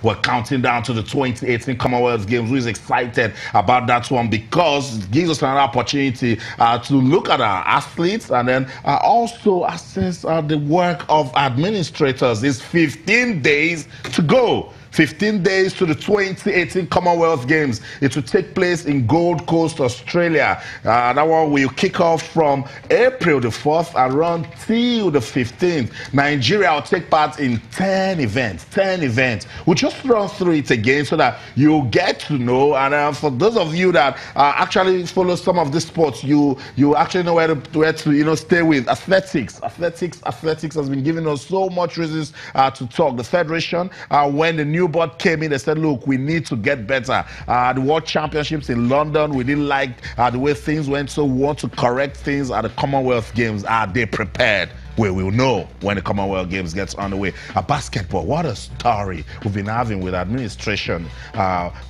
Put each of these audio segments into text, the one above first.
We're counting down to the 2018 Commonwealth Games. Who is excited about that one because it gives us another opportunity to look at our athletes and then also assess the work of administrators. It's 15 days to go. 15 days to the 2018 Commonwealth Games. It will take place in Gold Coast, Australia. That one will kick off from April the 4th and run till the 15th. Nigeria will take part in 10 events. 10 events. We'll just run through it again so that you'll get to know. And for those of you that actually follow some of the sports, you actually know where to stay with. Athletics has been giving us so much reasons to talk. The Federation, when the new board came in, they said, look, we need to get better. The World Championships in London, we didn't like the way things went, so we want to correct things at the Commonwealth Games. Are they prepared? We will know when the Commonwealth Games gets underway. Basketball, what a story we've been having with administration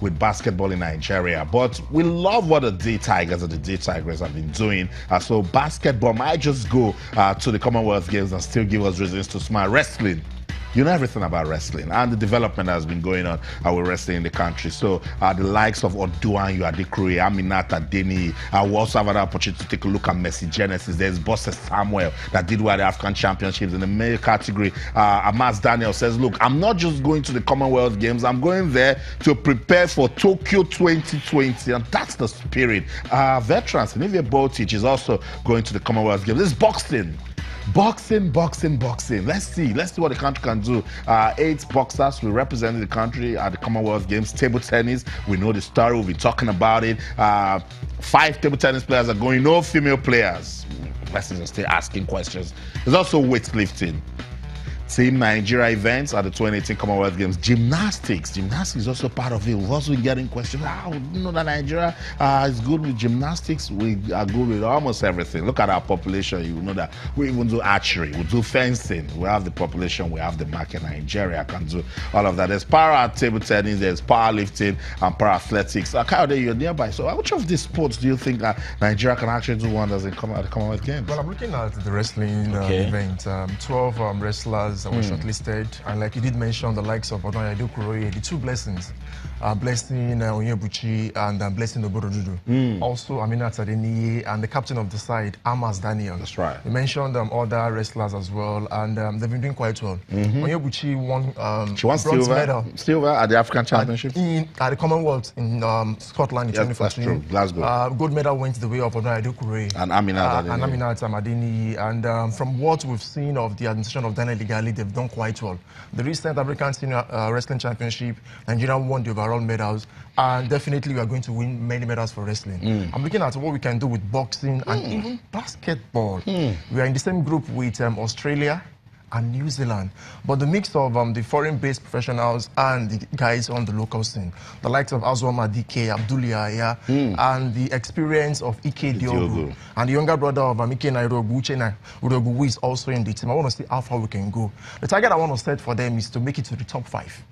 with basketball in Nigeria. But we love what the D Tigers and the D Tigers have been doing. So basketball might just go to the Commonwealth Games and still give us reasons to smile. Wrestling. You know everything about wrestling and the development that has been going on with wrestling in the country. So the likes of Oduanyu Adekure, Aminata Deni, we also have an opportunity to take a look at Messi Genesis. There's Bosse Samuel that did well at the African Championships in the male category. Amas Daniel says, look, I'm not just going to the Commonwealth Games, I'm going there to prepare for Tokyo 2020, and that's the spirit. Veterans, Olivia Boltich is also going to the Commonwealth Games. This is boxing. Boxing. Let's see what the country can do. 8 boxers will represent the country at the Commonwealth Games. Table tennis, we know the story, we've been talking about it. 5 table tennis players are going, no female players. Let's just stay asking questions. There's also weightlifting. Team Nigeria events at the 2018 Commonwealth Games. Gymnastics is also part of it. We've also been getting questions. You know that Nigeria is good with gymnastics. We are good with almost everything. Look at our population. You know that we even do archery. We do fencing. We have the population. We have the market. Nigeria can do all of that. There's para table tennis. There's powerlifting and para athletics. Kyle, you're nearby. So which of these sports do you think Nigeria can actually do wonders at the Commonwealth Games? Well, I'm looking at the wrestling event. 12 wrestlers were shortlisted, and like you did mention, the likes of Oduanyu Adekure, the 2 blessings, Blessing Onyebuchi and Blessing Oborodudu. Also, Aminata Deni and the captain of the side, Amas Daniel. That's right. You mentioned other wrestlers as well, and they've been doing quite well. Onyebuchi won bronze medal. Silver at the African Championships? At the Commonwealth in Scotland in 2014. That's true. Glasgow. Gold medal went the way of Oduanyu Adekure and Aminata Madeni. And from what we've seen of the administration of Daniel Igali, they've done quite well. The recent African Senior Wrestling Championship, Nigeria won the overall medals, and definitely we are going to win many medals for wrestling. I'm looking at what we can do with boxing and even basketball. We are in the same group with Australia and New Zealand, but the mix of the foreign-based professionals and the guys on the local scene, the likes of Azwama Dike, Abdulia, and the experience of Ike Diogo, and the younger brother of Ike Nairobi, Uchenna Urogu, who is also in the team. I want to see how far we can go. The target I want to set for them is to make it to the top 5.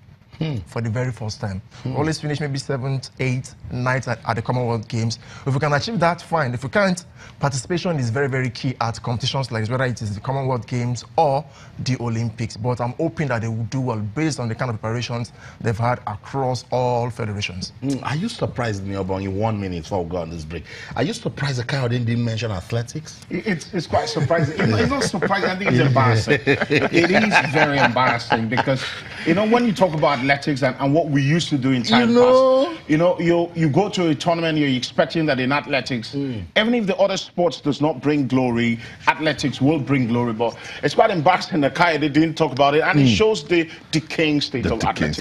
For the very first time. Always finish maybe 7th, 8th, 9th at the Commonwealth Games. If we can achieve that, fine. If we can't, participation is very, very key at competitions like this, whether it is the Commonwealth Games or the Olympics. But I'm hoping that they will do well based on the kind of preparations they've had across all federations. Are you surprised, Neobon, in 1 minute before we go on this break? Are you surprised that Kyle didn't mention athletics? It's quite surprising. It's not surprising, I think it's embarrassing. It is very embarrassing because, when you talk about athletics and what we used to do in time past, you go to a tournament, you're expecting that in athletics, even if the other sports does not bring glory, athletics will bring glory. But it's quite embarrassing that Kaya didn't talk about it, and it shows the decaying state of athletics.